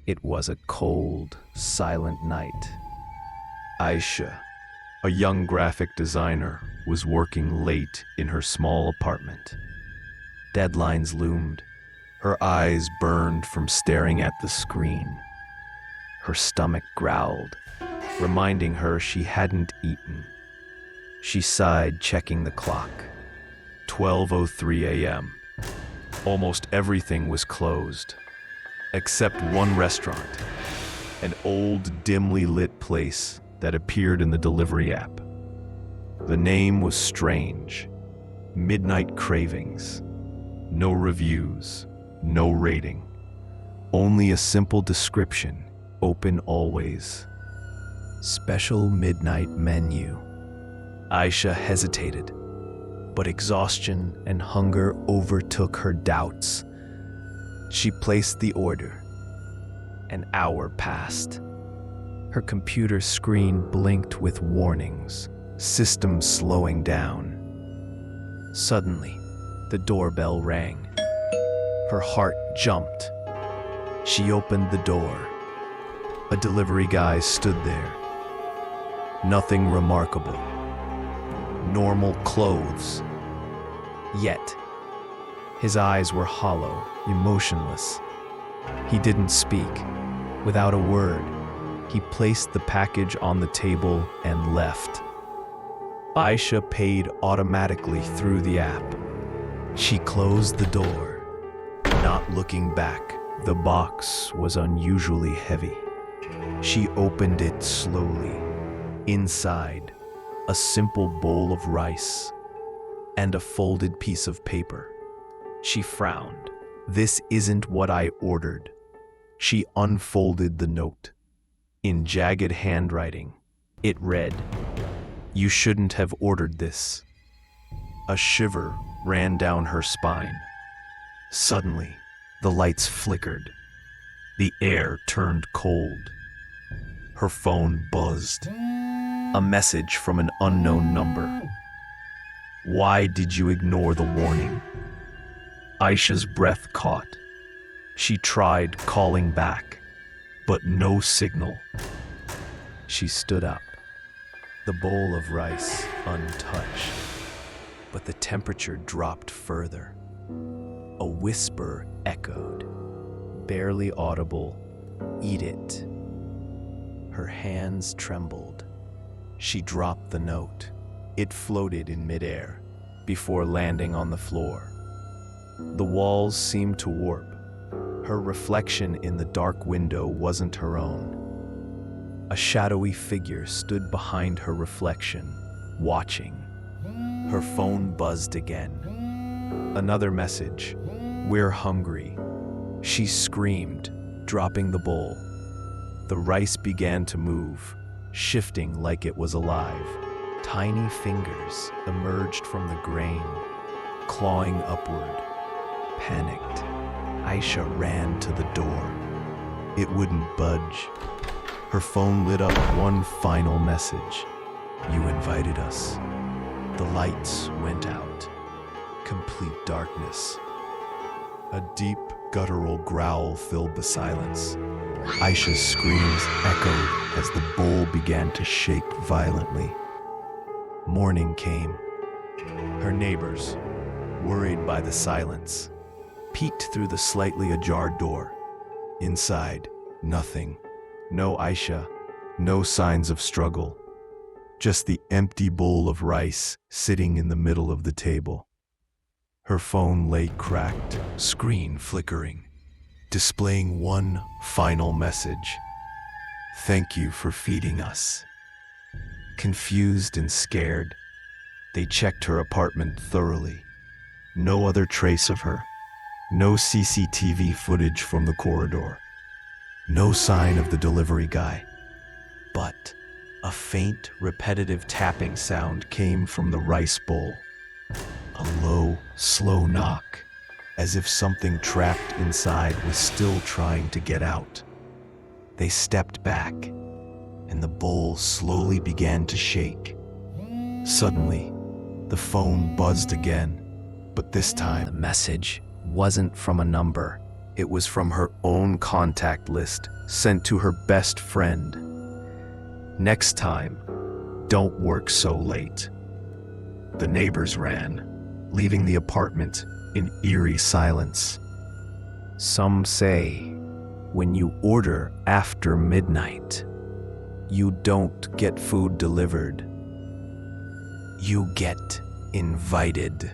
It was a cold, silent night. Aisha, a young graphic designer, was working late in her small apartment. Deadlines loomed. Her eyes burned from staring at the screen. Her stomach growled, reminding her she hadn't eaten. She sighed, checking the clock. 12:03 a.m. Almost everything was closed, except one restaurant, an old, dimly lit place that appeared in the delivery app. The name was strange. Midnight Cravings. No reviews, no rating. Only a simple description, open always. Special midnight menu. Aisha hesitated, but exhaustion and hunger overtook her doubts. She placed the order. An hour passed. Her computer screen blinked with warnings, system slowing down. Suddenly, the doorbell rang. Her heart jumped. She opened the door. A delivery guy stood there. Nothing remarkable. Normal clothes. Yet, his eyes were hollow, emotionless. He didn't speak. Without a word, he placed the package on the table and left. Aisha paid automatically through the app. She closed the door, not looking back. The box was unusually heavy. She opened it slowly. Inside, a simple bowl of rice and a folded piece of paper. She frowned. This isn't what I ordered. She unfolded the note. In jagged handwriting, it read, "You shouldn't have ordered this." A shiver ran down her spine. Suddenly, the lights flickered. The air turned cold. Her phone buzzed. A message from an unknown number. "Why did you ignore the warning?" Aisha's breath caught. She tried calling back, but no signal. She stood up, the bowl of rice untouched, but the temperature dropped further. A whisper echoed, barely audible, "Eat it." Her hands trembled. She dropped the note. It floated in midair before landing on the floor. The walls seemed to warp. Her reflection in the dark window wasn't her own. A shadowy figure stood behind her reflection, watching. Her phone buzzed again. Another message. "We're hungry." She screamed, dropping the bowl. The rice began to move, shifting like it was alive. Tiny fingers emerged from the grain, clawing upward. Panicked, Aisha ran to the door. It wouldn't budge. Her phone lit up one final message. "You invited us." The lights went out. Complete darkness. A deep, guttural growl filled the silence. Aisha's screams echoed as the bowl began to shake violently. Morning came. Her neighbors, worried by the silence, peeked through the slightly ajar door. Inside, nothing. No Aisha, no signs of struggle. Just the empty bowl of rice sitting in the middle of the table. Her phone lay cracked, screen flickering, displaying one final message. "Thank you for feeding us." Confused and scared, they checked her apartment thoroughly. No other trace of her. No CCTV footage from the corridor. No sign of the delivery guy. But a faint, repetitive tapping sound came from the rice bowl. A low, slow knock, as if something trapped inside was still trying to get out. They stepped back, and the bowl slowly began to shake. Suddenly, the phone buzzed again, but this time the message wasn't from a number. It was from her own contact list, sent to her best friend. Next time, don't work so late. The neighbors ran, leaving the apartment in eerie silence. Some say, when you order after midnight, you don't get food delivered. You get invited.